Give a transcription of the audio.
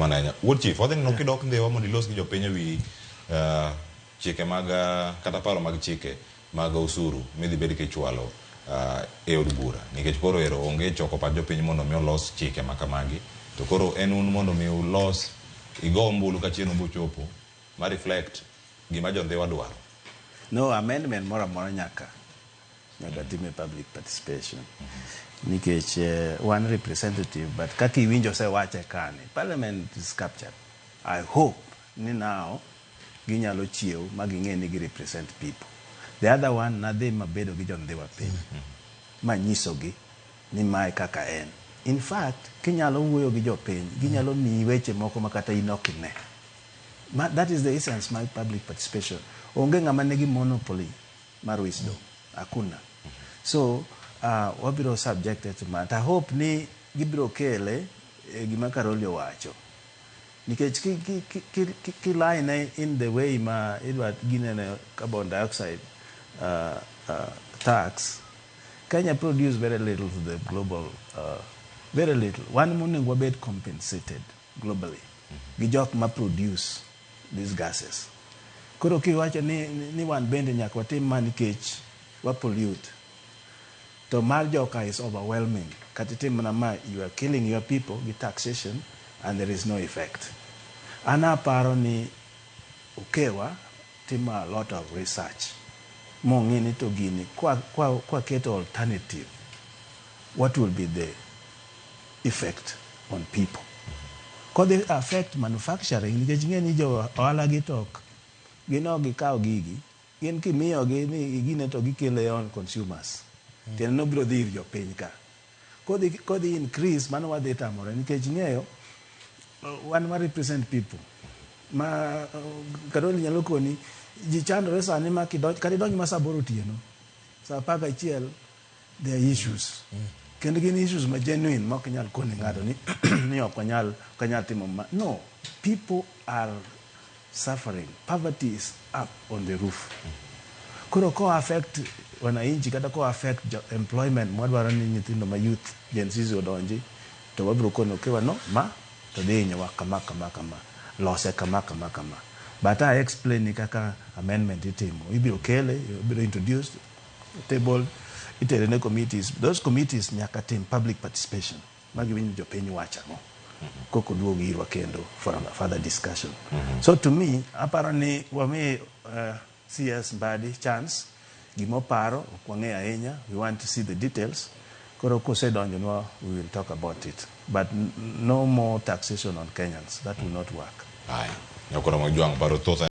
Erokamano. Wood Chief, wadhi neno kidok ndhiwa mondo ilos gi jopiny ewi chike mag kata paro mag chike mag usuru midhi bed kichwalo e od bura. Nikech koro ero onge choko pach jopiny mondo mi olos chike makamagi. To koro en un mondo mi ulos igo ombulu ka chieng' obochopo ma reflect gima jo ndhiwa dwaro. No amendment mora nyaka time public participation. Nikech one representative, but kaki winjo se wache kane. Parliament is captured. I hope ni now ginyalo chiew maging'e ni gi represent people. The other one nadhi mabedo gi jondhiwa piny. Ma nyisogi ni mae kaka en. In fact, kinyalo wuoyo gi jopiny, ginyalo miyi weche moko makata inokine. That is the essence of public participation. Onge ng'ama nigi monopoly mar wisdom. Hakuna. So, wabiro subjected to that. I hope ni gibiro kele gima Karoli owacho. Nikech ki line in the way ma idwa ginene carbon dioxide tax, Kenya produce very little to the global, very little. One morning we be compensated globally. Gijok ma produce these gases. Koro kiwacho ni wan bende nyaka watim nikech wa pollute. To marjoka is overwhelming. Katitim na you are killing your people with taxation and there is no effect. Ana paro ni ukewa tima a lot of research. Mongini to gini kwa keto alternative. What will be the effect on people? Could they affect manufacturing? Nikech ngeni jo ohala gi tok. Gino gikao gigi. Gin kimiyo gini gine to gikele on consumers. Tiene no biro dhir jo piny ka. Kodi increase mano wadhi tamore. Nikech ng'eyo one ma represent people. Ma Karoli nyalo koni ji chandore sani ma kadidonj ma saboro tieno. Sa paga chiel there are issues. Kendo gin issues ma genuine ma ok nyal koni ng'ato ni ok nyal timo ma. No, people are suffering. Poverty is up on the roof. Kuro ko affect wananchi kata ko affect employment mwadwaro ni nyithindo ma youth Gen Z odonji to wabiro kono kewa no ma to dhi nyawa kama lose kama. But I explain ni kaka amendment itimo. Ibiro kele, ibiro introduced, table, itere ne committees. Those committees nyaka tim public participation. Magi winjo jopiny wacha no. Koko duogi irwa kendo for a further discussion. So to me, apparently wame CS Mbadi chance gimo paro okwange ahinya. We want to see the details. Koro kose donjo we will talk about it. But no more taxation on Kenyans. That will not work. Aye. Nyokoro mjuang paro